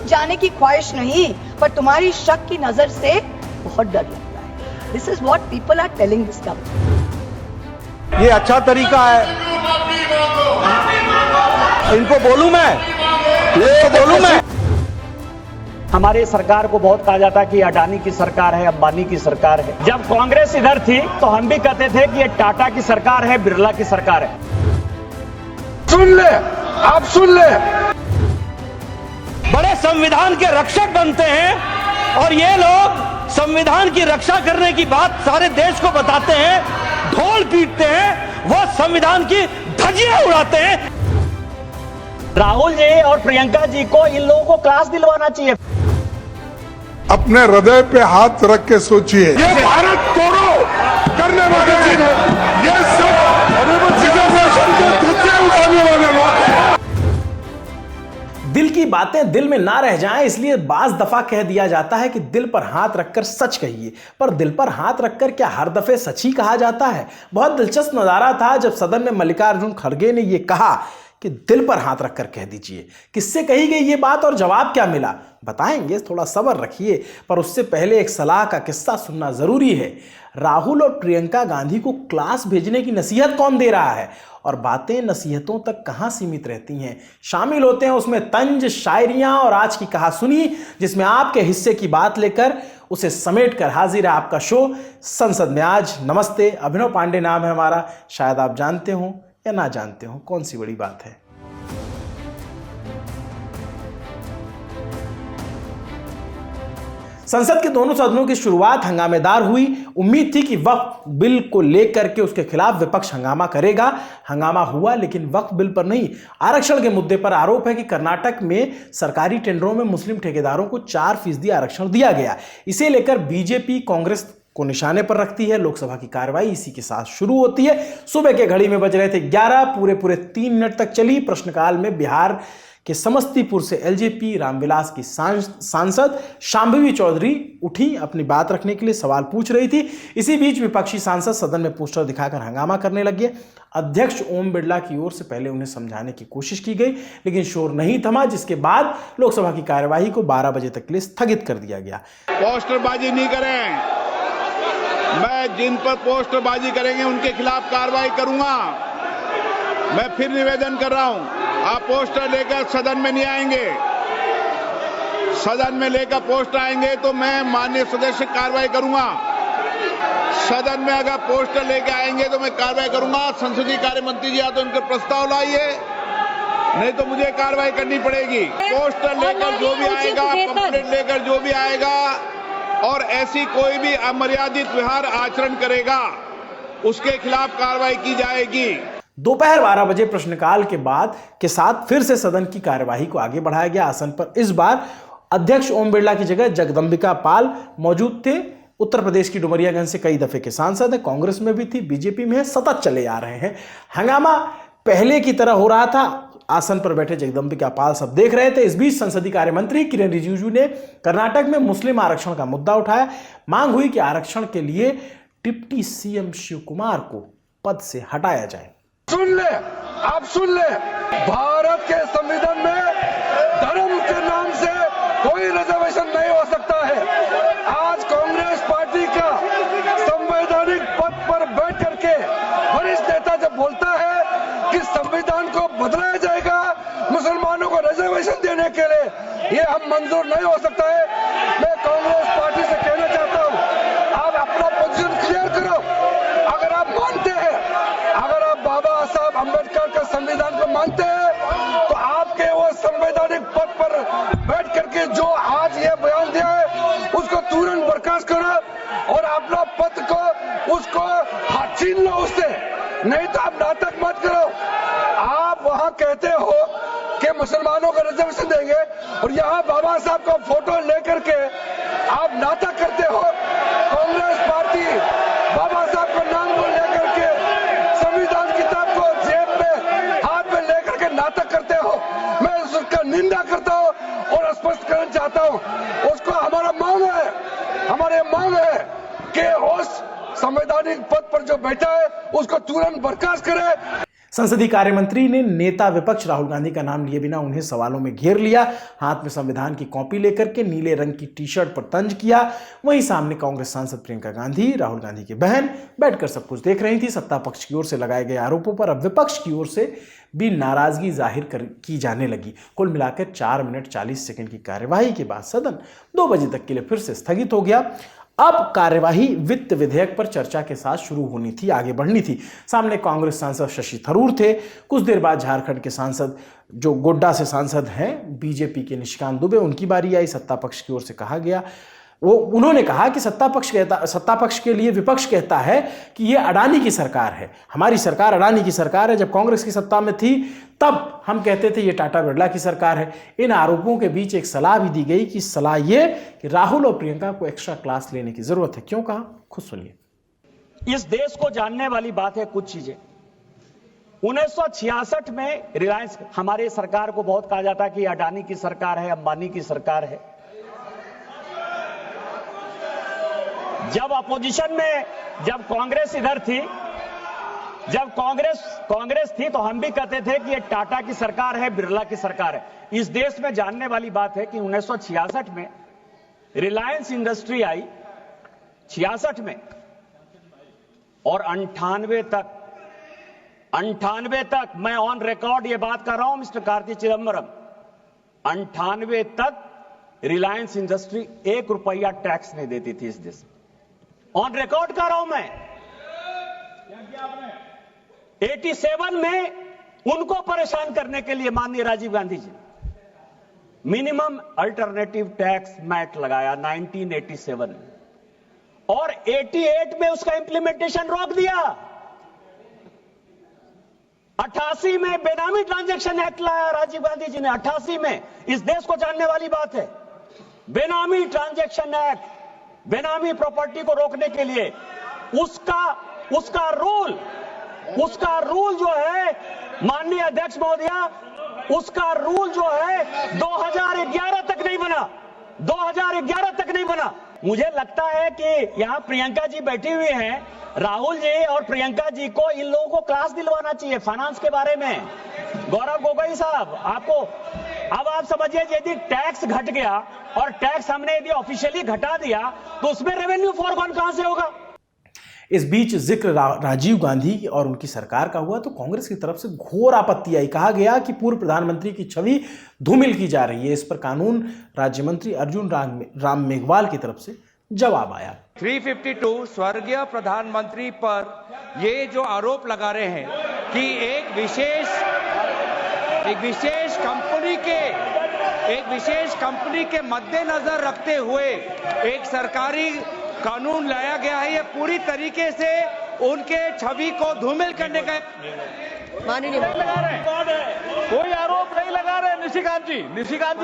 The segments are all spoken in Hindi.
जाने की ख्वाहिश नहीं, पर तुम्हारी शक की नजर से बहुत डर लगता है। This is what people are telling this government. ये अच्छा तरीका है, इनको बोलूं मैं, ये बोलूं मैं। हमारी सरकार को बहुत कहा जाता है कि अडानी की सरकार है, अंबानी की सरकार है। जब कांग्रेस इधर थी तो हम भी कहते थे कि ये टाटा की सरकार है, बिरला की सरकार है। सुन ले, आप सुन ले, बड़े संविधान के रक्षक बनते हैं और ये लोग संविधान की रक्षा करने की बात सारे देश को बताते हैं, ढोल पीटते हैं, वो संविधान की धज्जियां उड़ाते हैं। राहुल जी और प्रियंका जी को इन लोगों को क्लास दिलवाना चाहिए। अपने हृदय पे हाथ रख के सोचिए, ये भारत तोड़ो करने वाले ये सब रिजर्वेशन के धज्जे उड़ाने वाले लोग। दिल की बातें दिल में ना रह जाएं, इसलिए बाज दफा कह दिया जाता है कि दिल पर हाथ रखकर सच कहिए। पर दिल पर हाथ रखकर क्या हर दफे सच ही कहा जाता है? बहुत दिलचस्प नजारा था जब सदन में मल्लिकार्जुन खड़गे ने यह कहा कि दिल पर हाथ रखकर कह दीजिए। किससे कही गई ये बात और जवाब क्या मिला, बताएंगे, थोड़ा सब्र रखिए। पर उससे पहले एक सलाह का किस्सा सुनना जरूरी है। राहुल और प्रियंका गांधी को क्लास भेजने की नसीहत कौन दे रहा है और बातें नसीहतों तक कहां सीमित रहती हैं? शामिल होते हैं उसमें तंज, शायरियां और आज की कहा सुनी, जिसमें आपके हिस्से की बात लेकर उसे समेट कर हाजिर है आपका शो संसद में आज। नमस्ते, अभिनव पांडे नाम है हमारा। शायद आप जानते हो या ना जानते हो, कौन सी बड़ी बात है। संसद के दोनों सदनों की शुरुआत हंगामेदार हुई। उम्मीद थी कि वक्फ बिल को लेकर के उसके खिलाफ विपक्ष हंगामा करेगा। हंगामा हुआ, लेकिन वक्फ बिल पर नहीं, आरक्षण के मुद्दे पर आरोप है कि कर्नाटक में सरकारी टेंडरों में मुस्लिम ठेकेदारों को 4% आरक्षण दिया गया। इसे लेकर बीजेपी कांग्रेस को निशाने पर रखती है। लोकसभा की कार्रवाई इसी के साथ शुरू होती है। सुबह के घड़ी में बज रहे थे 11, पूरे 3 मिनट तक चली। प्रश्नकाल में बिहार के समस्तीपुर से एलजेपी रामविलास की सांसद शांभवी चौधरी उठी, अपनी बात रखने के लिए सवाल पूछ रही थी। इसी बीच विपक्षी सांसद सदन में पोस्टर दिखाकर हंगामा करने लगे। अध्यक्ष ओम बिरला की ओर से पहले उन्हें समझाने की कोशिश की गई, लेकिन शोर नहीं थमा, जिसके बाद लोकसभा की कार्यवाही को 12 बजे तक के लिए स्थगित कर दिया गया। पोस्टरबाजी नहीं करें, मैं जिन पर पोस्टरबाजी करेंगे उनके खिलाफ कार्रवाई करूंगा। मैं फिर निवेदन कर रहा हूं, आप पोस्टर लेकर सदन में नहीं आएंगे। सदन में लेकर पोस्टर आएंगे तो मैं माननीय सदस्य कार्रवाई करूंगा। सदन में अगर पोस्टर लेकर आएंगे तो मैं कार्रवाई करूंगा। संसदीय कार्य मंत्री जी या तो उनके प्रस्ताव लाइए, नहीं तो मुझे कार्रवाई करनी पड़ेगी। पोस्टर लेकर जो भी आएगा, पंपलेट लेकर जो भी आएगा और ऐसी कोई भी अमर्यादित व्यवहार आचरण करेगा, उसके खिलाफ कार्रवाई की जाएगी। दोपहर 12 बजे प्रश्नकाल के बाद के साथ फिर से सदन की कार्यवाही को आगे बढ़ाया गया। आसन पर इस बार अध्यक्ष ओम बिरला की जगह जगदंबिका पाल मौजूद थे। उत्तर प्रदेश की डुमरियागंज से कई दफे के सांसद है, कांग्रेस में भी थी, बीजेपी में है, सतत चले आ रहे हैं। हंगामा पहले की तरह हो रहा था। आसन पर बैठे जगदंबिका पाल सब देख रहे थे। इस बीच संसदीय कार्य मंत्री किरेन रिजिजू ने कर्नाटक में मुस्लिम आरक्षण का मुद्दा उठाया। मांग हुई कि आरक्षण के लिए डिप्टी सीएम शिव कुमार को पद से हटाया जाए। सुन ले, आप सुन ले, भारत के संविधान में धर्म के नाम से कोई रिजर्वेशन नहीं हो सकता है। आज कांग्रेस पार्टी का संवैधानिक पद पर बैठ करके वरिष्ठ नेता जब बोलता है कि संविधान को बदलाया जाएगा मुसलमानों को रिजर्वेशन देने के लिए, ये हम मंजूर नहीं हो सकता है। मैं कांग्रेस पार्टी से कहना चाहता हूं, आप अपना पोजीशन क्लियर करो। अगर आप मानते हैं, अगर आप बाबा साहब अम्बेडकर के संविधान को मानते हैं, तो आपके वो संवैधानिक पद पर बैठ करके जो आज ये बयान दिया है उसको तुरंत बर्खास्त करो और अपना पद को उसको छीन लो उससे, नहीं तो आप नाटक मत करो। आप वहां कहते हो कि मुसलमानों को रिजर्वेशन देंगे और यहाँ बाबा साहब का फोटो लेकर के आप नाटक करते हो। कांग्रेस पार्टी बाबा साहब का नाम को लेकर के संविधान किताब को जेब में हाथ में लेकर के नाटक करते हो। मैं उसका निंदा करता हूँ और स्पष्ट करना चाहता हूँ, उसको हमारी मांग है कि उस संवैधानिक पद पर जो बैठा है उसको तुरंत बर्खास्त करे। संसदीय कार्य मंत्री ने नेता विपक्ष राहुल गांधी का नाम लिए बिना उन्हें सवालों में घेर लिया। हाथ में संविधान की कॉपी लेकर के नीले रंग की टी शर्ट पर तंज किया। वहीं सामने कांग्रेस सांसद प्रियंका गांधी, राहुल गांधी की बहन, बैठकर सब कुछ देख रही थी। सत्ता पक्ष की ओर से लगाए गए आरोपों पर अब विपक्ष की ओर से भी नाराजगी जाहिर की जाने लगी। कुल मिलाकर 4 मिनट 40 सेकंड की कार्यवाही के बाद सदन 2 बजे तक के लिए फिर से स्थगित हो गया। अब कार्यवाही वित्त विधेयक पर चर्चा के साथ शुरू होनी थी, आगे बढ़नी थी। सामने कांग्रेस सांसद शशि थरूर थे। कुछ देर बाद झारखंड के सांसद जो गोड्डा से सांसद हैं, बीजेपी के निशिकांत दुबे, उनकी बारी आई। सत्ता पक्ष की ओर से कहा गया, उन्होंने कहा कि सत्ता पक्ष के लिए विपक्ष कहता है कि यह अडानी की सरकार है, हमारी सरकार अडानी की सरकार है। जब कांग्रेस की सत्ता में थी तब हम कहते थे ये टाटा बिरला की सरकार है। इन आरोपों के बीच एक सलाह भी दी गई कि सलाह ये कि राहुल और प्रियंका को एक्स्ट्रा क्लास लेने की जरूरत है। क्यों कहा, खुद सुनिए। इस देश को जानने वाली बात है कुछ चीजें। 1966 में रिलायंस, हमारे सरकार को बहुत कहा जाता कि अडानी की सरकार है, अंबानी की सरकार है। जब अपोजिशन में, जब कांग्रेस इधर थी, जब कांग्रेस थी तो हम भी कहते थे कि ये टाटा की सरकार है, बिरला की सरकार है। इस देश में जानने वाली बात है कि 1966 में रिलायंस इंडस्ट्री आई, 66 में, और 98 तक मैं ऑन रिकॉर्ड ये बात कर रहा हूं मिस्टर कार्ति चिदंबरम, 98 तक रिलायंस इंडस्ट्री 1 रुपया टैक्स नहीं देती थी इस देश में। ऑन रिकॉर्ड कर रहा हूं मैं। 87 में उनको परेशान करने के लिए माननीय Rajiv Gandhi ji minimum alternative tax mat लगाया 1987 में, और 88 में उसका इंप्लीमेंटेशन रोक दिया। 88 में बेनामी ट्रांजैक्शन एक्ट लाया राजीव गांधी जी ने, 88 में। इस देश को जानने वाली बात है, बेनामी ट्रांजैक्शन एक्ट, बेनामी प्रॉपर्टी को रोकने के लिए उसका रूल जो है माननीय अध्यक्ष महोदया, उसका रूल जो है 2011 तक नहीं बना, 2011 तक नहीं बना। मुझे लगता है कि यहां प्रियंका जी बैठी हुई हैं, राहुल जी और प्रियंका जी को इन लोगों को क्लास दिलवाना चाहिए फाइनेंस के बारे में। गौरव गोगोई साहब, आपको अब आप समझिए, यदि टैक्स घट गया और टैक्स हमने यदि ऑफिशियली घटा दिया तो उसमें रेवेन्यू फॉरगॉन कहां से होगा। इस बीच जिक्र राजीव गांधी और उनकी सरकार का हुआ तो कांग्रेस की तरफ से घोर आपत्ति आई। कहा गया कि पूर्व प्रधानमंत्री की छवि धूमिल की जा रही है। इस पर कानून राज्य मंत्री अर्जुन राम मेघवाल की तरफ से जवाब आया। 352 स्वर्गीय प्रधानमंत्री पर ये जो आरोप लगा रहे हैं कि एक विशेष कंपनी के मद्देनजर रखते हुए एक सरकारी कानून लाया गया है, ये पूरी तरीके से उनके छवि को धूमिल करने का माननीय कोई आरोप नहीं लगा रहे निशिकांत जी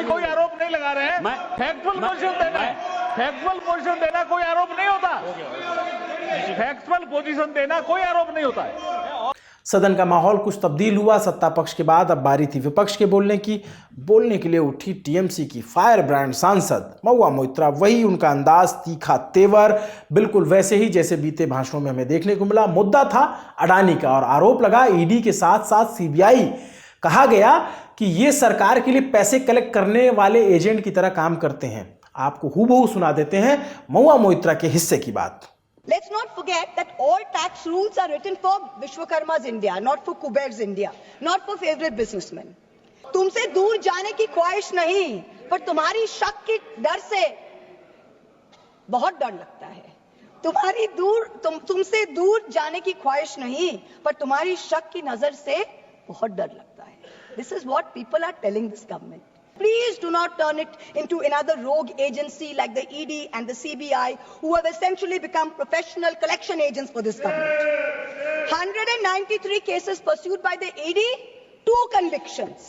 कोई आरोप नहीं लगा रहे हैं। फैक्चुअल पोजीशन देना कोई आरोप नहीं होता, फैक्चुअल पोजीशन देना कोई आरोप नहीं होता है। सदन का माहौल कुछ तब्दील हुआ। सत्ता पक्ष के बाद अब बारी थी विपक्ष के बोलने की। बोलने के लिए उठी टीएमसी की फायर ब्रांड सांसद महुआ मोइत्रा। वही उनका अंदाज, तीखा तेवर, बिल्कुल वैसे ही जैसे बीते भाषणों में हमें देखने को मिला। मुद्दा था अडानी का और आरोप लगा ईडी के साथ साथ सीबीआई। कहा गया कि ये सरकार के लिए पैसे कलेक्ट करने वाले एजेंट की तरह काम करते हैं। आपको हूबहू सुना देते हैं महुआ मोइत्रा के हिस्से की बात। Let's not forget that all tax rules are written for Vishwakarma's India, not for Kuber's India, not for favorite businessmen. तुमसे दूर जाने की ख्वाहिश नहीं, पर तुम्हारी शक की डर से बहुत डर लगता है। तुमसे दूर जाने की ख्वाहिश नहीं, पर तुम्हारी शक की नजर से बहुत डर लगता है। This is what people are telling this government. Please do not turn it into another rogue agency like the ED and the CBI, who have essentially become professional collection agents for this government. 193 cases pursued by the ED, 2 convictions.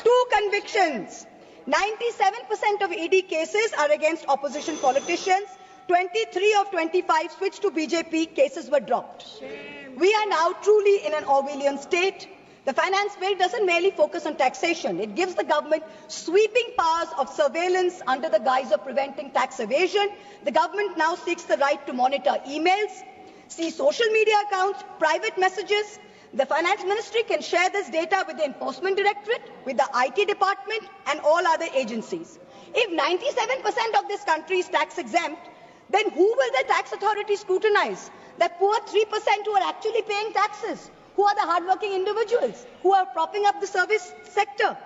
2 convictions. 97% of ED cases are against opposition politicians. 23 of 25 switched to BJP cases were dropped. We are now truly in an Orwellian state. The finance bill doesn't merely focus on taxation. It gives the government sweeping powers of surveillance under the guise of preventing tax evasion. The government now seeks the right to monitor emails, see social media accounts, private messages. The Finance Ministry can share this data with the Enforcement Directorate, with the IT department and all other agencies. If 97% of this country is tax exempt, then who will the tax authority scrutinize? The poor 3% who are actually paying taxes, who are the hardworking individuals, who are propping up the service sector.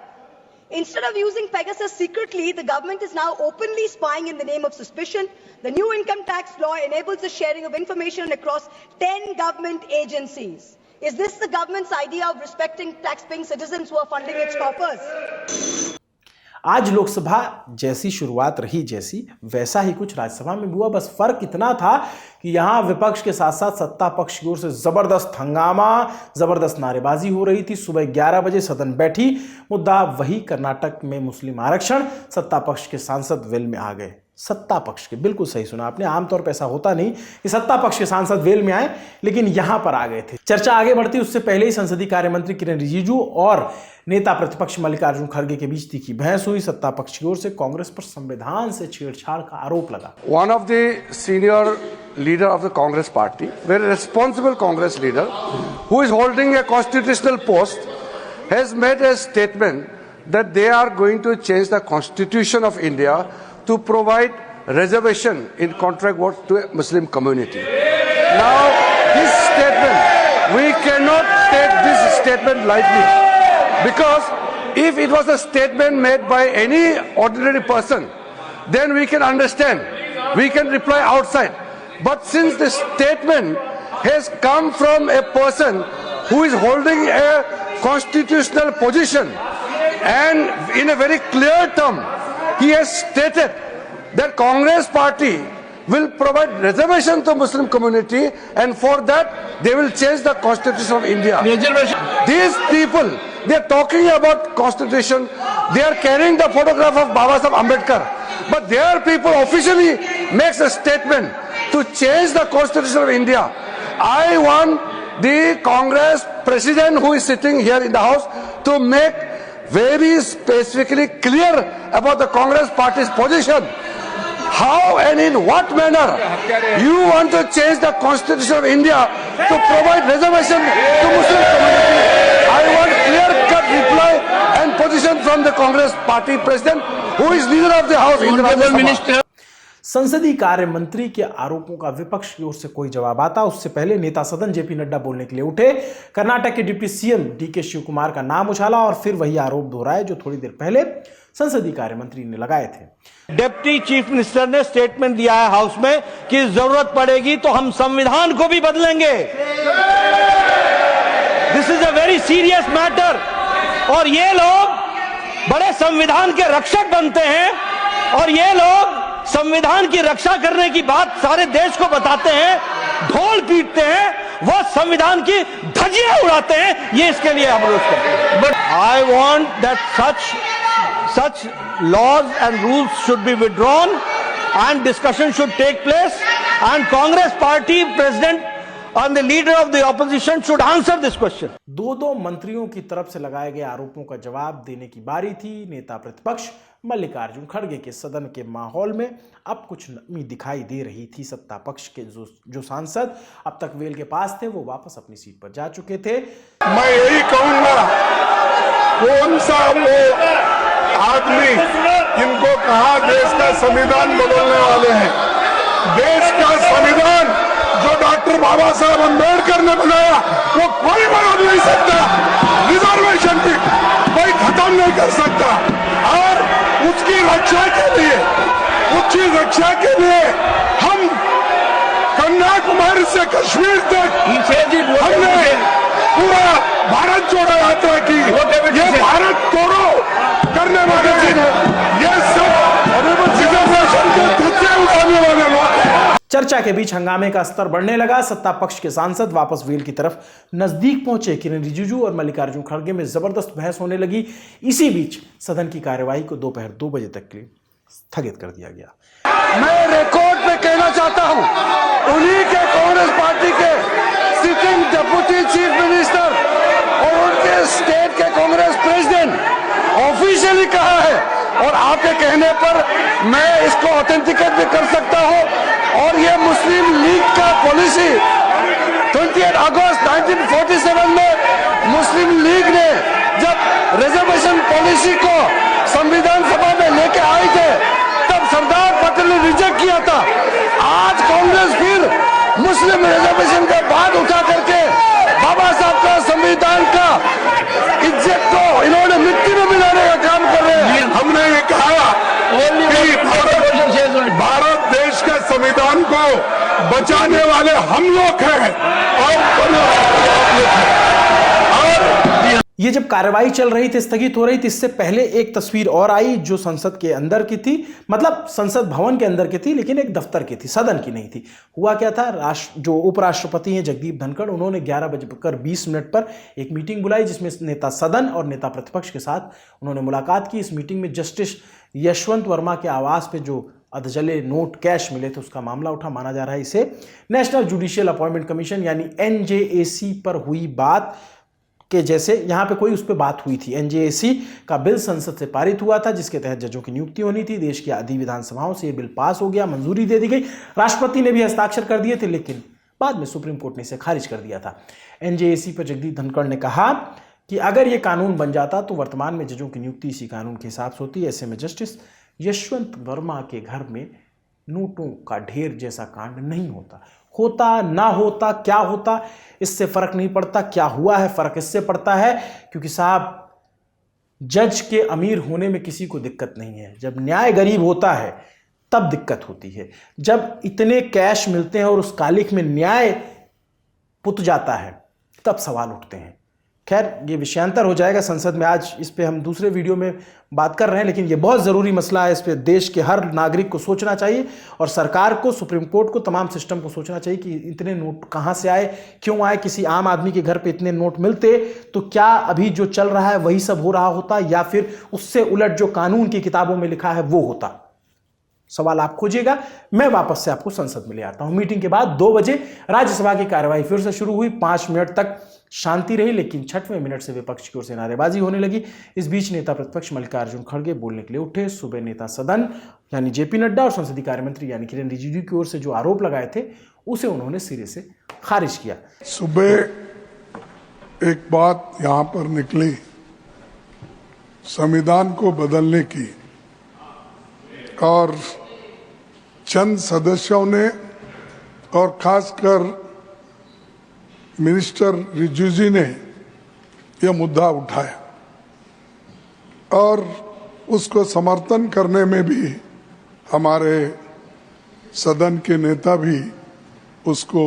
Instead of using Pegasus secretly, the government is now openly spying in the name of suspicion. The new income tax law enables the sharing of information across 10 government agencies. Is this the government's idea of respecting tax-paying citizens who are funding its coffers? आज लोकसभा जैसी शुरुआत रही जैसी वैसा ही कुछ राज्यसभा में हुआ। बस फर्क इतना था कि यहां विपक्ष के साथ साथ सत्ता पक्ष की ओर से जबरदस्त हंगामा, जबरदस्त नारेबाजी हो रही थी। सुबह 11 बजे सदन बैठी, मुद्दा वही कर्नाटक में मुस्लिम आरक्षण। सत्ता पक्ष के सांसद वेल में आ गए। सत्ता पक्ष के, बिल्कुल सही सुना आपने, आमतौर पर ऐसा होता नहीं कि सत्ता पक्ष के सांसद वेल में आए, लेकिन यहां पर आ गए थे। चर्चा आगे बढ़ती उससे पहले ही संसदीय कार्य मंत्री किरेन रिजिजू और नेता प्रतिपक्ष मल्लिकार्जुन खड़गे के बीच तीखी बहस हुई। सत्ता पक्ष की ओर से कांग्रेस पर संविधान से छेड़छाड़ का आरोप लगा। One of the senior leader of the Congress party, very responsible Congress leader, who is holding a constitutional post, has made a statement that they are going to change the Constitution of India to provide reservation in contract work to a Muslim community. Now, this statement, we cannot take this statement lightly, because if it was a statement made by any ordinary person, then we can understand, we can reply outside. But since the statement has come from a person who is holding a constitutional position, and in a very clear term, he has stated that Congress party will provide reservation to Muslim community, and for that they will change the Constitution of India. These people, they are talking about Constitution, they are carrying the photograph of Baba Saheb Ambedkar, but their people officially makes a statement to change the Constitution of India. I want the Congress president who is sitting here in the house to make very specifically clear about the Congress party's position. How and in what manner you want to change the Constitution of India to provide reservation to Muslim community? I want clear-cut reply and position from the Congress party president, who is leader of the House in the Rajya Sabha. संसदीय कार्य मंत्री के आरोपों का विपक्ष की ओर से कोई जवाब आता उससे पहले नेता सदन जेपी नड्डा बोलने के लिए उठे। कर्नाटक के deputy CM D K Shivakumar का नाम उछाला और फिर वही आरोप दोहराए जो थोड़ी देर पहले संसदीय कार्य मंत्री ने लगाए थे। डिप्टी चीफ मिनिस्टर ने स्टेटमेंट दिया है हाउस में कि जरूरत पड़ेगी तो हम संविधान को भी बदलेंगे। This is a very serious matter, और ये लोग बड़े संविधान के रक्षक बनते हैं, और ये लोग संविधान की रक्षा करने की बात सारे देश को बताते हैं, ढोल पीटते हैं, वो संविधान की धज्जियां उड़ाते हैं। ये इसके लिए हम रोक करते हैं। But I want that such laws and rules should be withdrawn and discussion should take place, and Congress party president and the leader of the opposition should answer this question. दो मंत्रियों की तरफ से लगाए गए आरोपों का जवाब देने की बारी थी नेता प्रतिपक्ष मल्लिकार्जुन खड़गे के। सदन के माहौल में अब कुछ नमी दिखाई दे रही थी। सत्ता पक्ष के जो सांसद अब तक वेल के पास थे वो वापस अपनी सीट पर जा चुके थे। मैं यही कहूंगा, कौन सा वो आदमी इनको कहा देश का संविधान बदलने वाले हैं? देश का संविधान जो डॉक्टर बाबा साहब अम्बेडकर ने बनाया वो कोई बदल नहीं सकता। रिजर्वेशन भी कोई खत्म नहीं कर सकता, और उसकी रक्षा के लिए हम कन्याकुमारी से कश्मीर तक हमने पूरा भारत जोड़ो यात्रा की। ये भारत तोड़ो करने वाले ये सब रिजर्वेशन के धज्जे उड़ाने वाले लोग। चर्चा के बीच हंगामे का स्तर बढ़ने लगा। सत्ता पक्ष के सांसद वापस वेल की तरफ नजदीक पहुंचे। किरेन रिजिजू और मल्लिकार्जुन खड़गे में जबरदस्त बहस होने लगी। इसी बीच सदन की कार्यवाही को दोपहर 2 बजे तक के लिए स्थगित कर दिया गया। मैं रिकॉर्ड पे कहना चाहता हूं, उन्हीं के कांग्रेस पार्टी के सिटिंग डिप्टी चीफ मिनिस्टर और उनके स्टेट के कांग्रेस प्रेसिडेंट ऑफिशियली कहा है, और आपके कहने पर मैं इसको ऑथेंटिकेट भी कर सकता हूं, और ये मुस्लिम लीग का पॉलिसी 28 अगस्त 1947 में मुस्लिम लीग ने जब रिजर्वेशन पॉलिसी को संविधान सभा में लेके आए थे तब सरदार पटेल ने रिजेक्ट किया था। आज कांग्रेस फिर मुस्लिम रिजर्वेशन का बात उठा करके बाबा साहब का संविधान का इज्जत को इन्होंने मिट्टी में मिलाने का काम कर रहे हैं। हमने ये कहा कि भारत देश के संविधान को बचाने वाले हम लोग हैं और ये जब कार्रवाई चल रही थी, स्थगित हो रही थी, इससे पहले एक तस्वीर और आई जो संसद के अंदर की थी, मतलब संसद भवन के अंदर की थी, लेकिन एक दफ्तर की थी, सदन की नहीं थी। हुआ क्या था, जो उपराष्ट्रपति हैं जगदीप धनखड़, उन्होंने 11:20 पर एक मीटिंग बुलाई जिसमें नेता सदन और नेता प्रतिपक्ष के साथ उन्होंने मुलाकात की। इस मीटिंग में जस्टिस यशवंत वर्मा के आवास पे जो अधजले नोट कैश मिले थे उसका मामला उठा। माना जा रहा है इसे नेशनल जुडिशियल अपॉइंटमेंट कमीशन यानी NJAC पर हुई बात के जैसे यहाँ पे कोई उस पर बात हुई थी। NJAC का बिल संसद से पारित हुआ था जिसके तहत जजों की नियुक्ति होनी थी। देश की आधी विधानसभाओं से ये बिल पास हो गया, मंजूरी दे दी गई, राष्ट्रपति ने भी हस्ताक्षर कर दिए थे, लेकिन बाद में सुप्रीम कोर्ट ने इसे खारिज कर दिया था। NJAC पर जगदीप धनखड़ ने कहा कि अगर ये कानून बन जाता तो वर्तमान में जजों की नियुक्ति इसी कानून के हिसाब से होती। ऐसे में जस्टिस यशवंत वर्मा के घर में नोटों का ढेर जैसा कांड नहीं होता ना होता, क्या होता इससे फर्क नहीं पड़ता। क्या हुआ है, फर्क इससे पड़ता है क्योंकि साहब जज के अमीर होने में किसी को दिक्कत नहीं है। जब न्याय गरीब होता है तब दिक्कत होती है। जब इतने कैश मिलते हैं और उस कालिख में न्याय पुत जाता है तब सवाल उठते हैं। खैर, ये विषयांतर हो जाएगा संसद में, आज इस पे हम दूसरे वीडियो में बात कर रहे हैं, लेकिन ये बहुत ज़रूरी मसला है। इस पे देश के हर नागरिक को सोचना चाहिए और सरकार को, सुप्रीम कोर्ट को, तमाम सिस्टम को सोचना चाहिए कि इतने नोट कहाँ से आए, क्यों आए। किसी आम आदमी के घर पे इतने नोट मिलते तो क्या अभी जो चल रहा है वही सब हो रहा होता या फिर उससे उलट जो कानून की किताबों में लिखा है वो होता। सवाल आप खोजिएगा, मैं वापस से आपको संसद में ले आता हूं। मीटिंग के बाद 2 बजे राज्यसभा की कार्यवाही फिर से शुरू हुई। 5 मिनट तक शांति रही, लेकिन 6वें मिनट से विपक्ष की ओर से नारेबाजी होने लगी। इस बीच नेता प्रतिपक्ष मल्लिकार्जुन खड़गे बोलने के लिए उठे। सुबह नेता सदन यानी JP नड्डा और संसदीय कार्य मंत्री यानी किरेन रिजिजू की ओर से जो आरोप लगाए थे उसे उन्होंने सिरे से खारिज किया। सुबह एक बात यहां पर निकली संविधान को बदलने की, और चंद सदस्यों ने और खासकर मिनिस्टर रिजिजू ने यह मुद्दा उठाया और उसको समर्थन करने में भी हमारे सदन के नेता भी उसको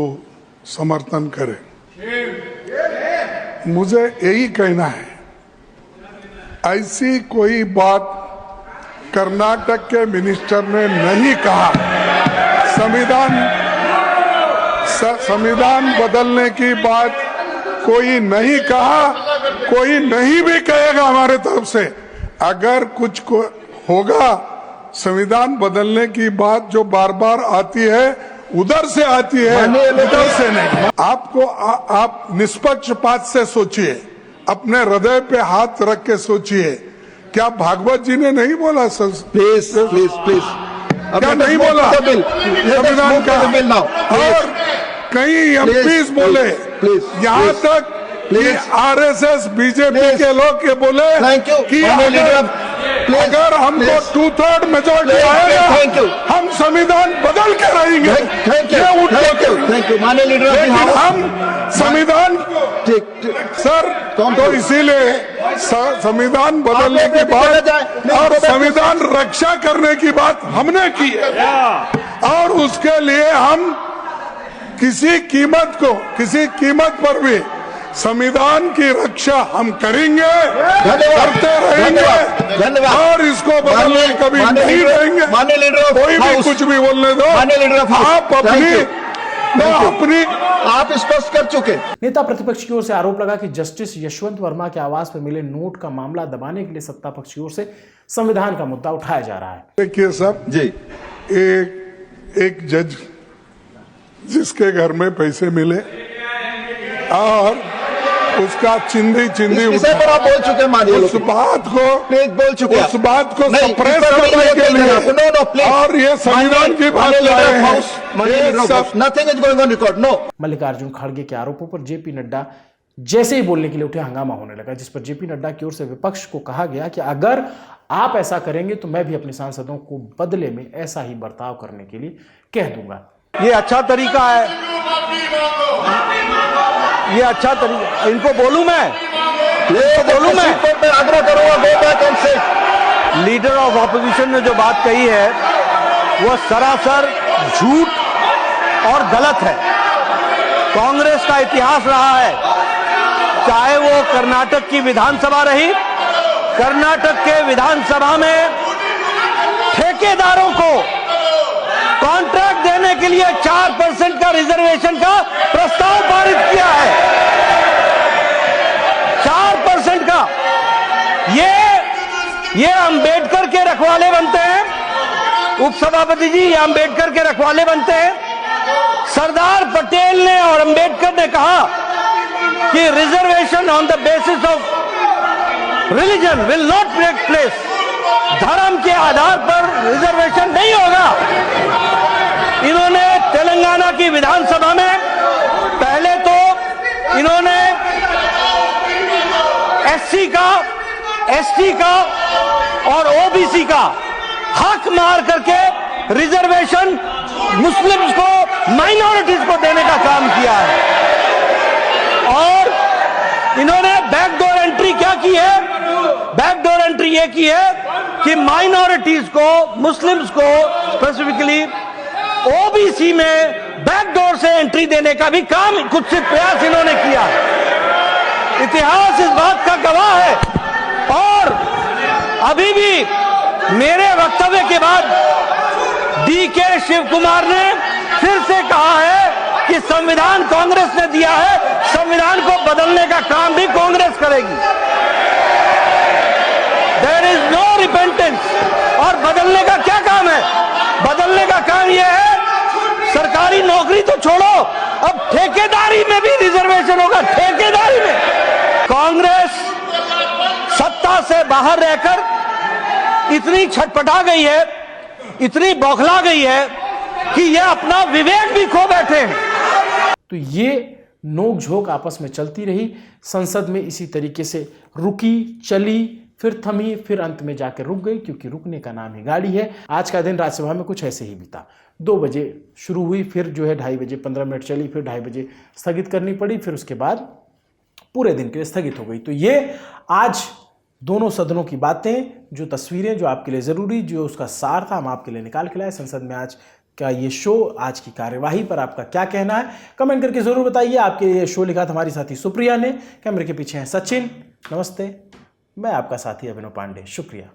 समर्थन करें। मुझे यही कहना है, ऐसी कोई बात कर्नाटक के मिनिस्टर ने नहीं कहा। संविधान बदलने की बात कोई नहीं कहा, कोई नहीं भी कहेगा हमारे तरफ से। अगर कुछ होगा संविधान बदलने की बात जो बार बार आती है उधर से आती है, इधर से नहीं। आपको आप निष्पक्षपात से सोचिए, अपने हृदय पे हाथ रख के सोचिए। क्या भागवत जी ने नहीं बोला? प्लीज प्लीज प्लीज, क्या नहीं बोला संविधान का? और कई MPs बोले, यहाँ तक कि RSS BJP के लोग ये बोले कि अगर हमको 2/3 मेजोरिटी आएगा हम संविधान बदल के रहेंगे। लेकिन हम संविधान सर तो इसीलिए संविधान बदलने की बात और संविधान रक्षा करने की बात हमने की है और उसके लिए हम किसी कीमत पर भी संविधान की रक्षा हम करेंगे, करते रहेंगे और इसको बदलने कभी नहीं रहेंगे। कोई भी कुछ भी बोलने दो, आप स्पष्ट कर चुके। नेता प्रतिपक्ष की ओर से आरोप लगा कि जस्टिस यशवंत वर्मा के आवास पर मिले नोट का मामला दबाने के लिए सत्ता पक्ष की ओर से संविधान का मुद्दा उठाया जा रहा है। देखिए साहब जी, एक जज जिसके घर में पैसे मिले और उसका चिंदी इस विषय पर आप बोल चुके हैं, मानिए उस बात को प्लीज बोल चुके उस बात को सप्रेस करने के लिए और ये संविधान की बात लाए हैं। Nothing is going on record, no. Mallikarjun खड़गे के आरोपों पर जेपी नड्डा जैसे ही बोलने के लिए उठे, हंगामा होने लगा, जिस पर जेपी नड्डा की ओर से विपक्ष को कहा गया कि अगर आप ऐसा करेंगे तो मैं भी अपने सांसदों को बदले में ऐसा ही बर्ताव करने के लिए कह दूंगा। ये अच्छा तरीका है, ये अच्छा तरीका, इनको बोलूं मैं, आग्रह करूंगा, go back and sit. Leader of opposition ने जो बात कही है वो सरासर झूठ और गलत है। कांग्रेस का इतिहास रहा है, चाहे वो कर्नाटक की विधानसभा रही, कर्नाटक के विधानसभा में ठेकेदारों को कॉन्ट्रैक्ट देने के लिए 4% का रिजर्वेशन का प्रस्ताव पारित किया है। 4% का। ये अंबेडकर के रखवाले बनते हैं, उपसभापति जी, ये अंबेडकर के रखवाले बनते हैं। सरदार पटेल ने और अंबेडकर ने कहा कि reservation on the basis of religion will not take place, धर्म के आधार पर रिजर्वेशन नहीं होगा। इन्होंने तेलंगाना की विधानसभा में पहले तो इन्होंने एससी का, एसटी का और ओबीसी का हक मार करके रिजर्वेशन मुस्लिम्स को, माइनॉरिटीज को देने का काम किया है। और इन्होंने बैकडोर एंट्री क्या की है? बैकडोर एंट्री ये की है कि माइनॉरिटीज को, मुस्लिम्स को स्पेसिफिकली ओबीसी में बैकडोर से एंट्री देने का भी काम, कुत्सित प्रयास इन्होंने किया। इतिहास इस बात का गवाह है। और अभी भी मेरे वक्तव्य के बाद डीके शिव कुमार ने फिर से कहा है कि संविधान कांग्रेस ने दिया है, संविधान को बदलने का काम भी कांग्रेस करेगी। There is no repentance. और बदलने का क्या काम है? बदलने का काम यह है, सरकारी नौकरी तो छोड़ो, अब ठेकेदारी में भी रिजर्वेशन होगा। ठेकेदारी में कांग्रेस सत्ता से बाहर रहकर इतनी छटपटा गई है, इतनी बौखला गई है कि ये अपना विवेक भी खो बैठे हैं। तो ये नोकझोंक आपस में चलती रही, संसद में इसी तरीके से रुकी, चली, फिर थमी, फिर अंत में जाकर रुक गई, क्योंकि रुकने का नाम ही गाड़ी है। आज का दिन राज्यसभा में कुछ ऐसे ही बीता। 2 बजे शुरू हुई, फिर जो है 2:30 बजे 15 मिनट चली, फिर 2:30 बजे स्थगित करनी पड़ी, फिर उसके बाद पूरे दिन के लिए स्थगित हो गई। तो ये आज दोनों सदनों की बातें, जो तस्वीरें, जो आपके लिए ज़रूरी, जो उसका सार था, हम आपके लिए निकाल के लाए। संसद में आज का ये शो, आज की कार्यवाही पर आपका क्या कहना है, कमेंट करके ज़रूर बताइए। आपके लिए शो लिखा था हमारी साथी सुप्रिया ने, कैमरे के पीछे हैं सचिन। नमस्ते, मैं आपका साथी अभिनव पांडे, शुक्रिया।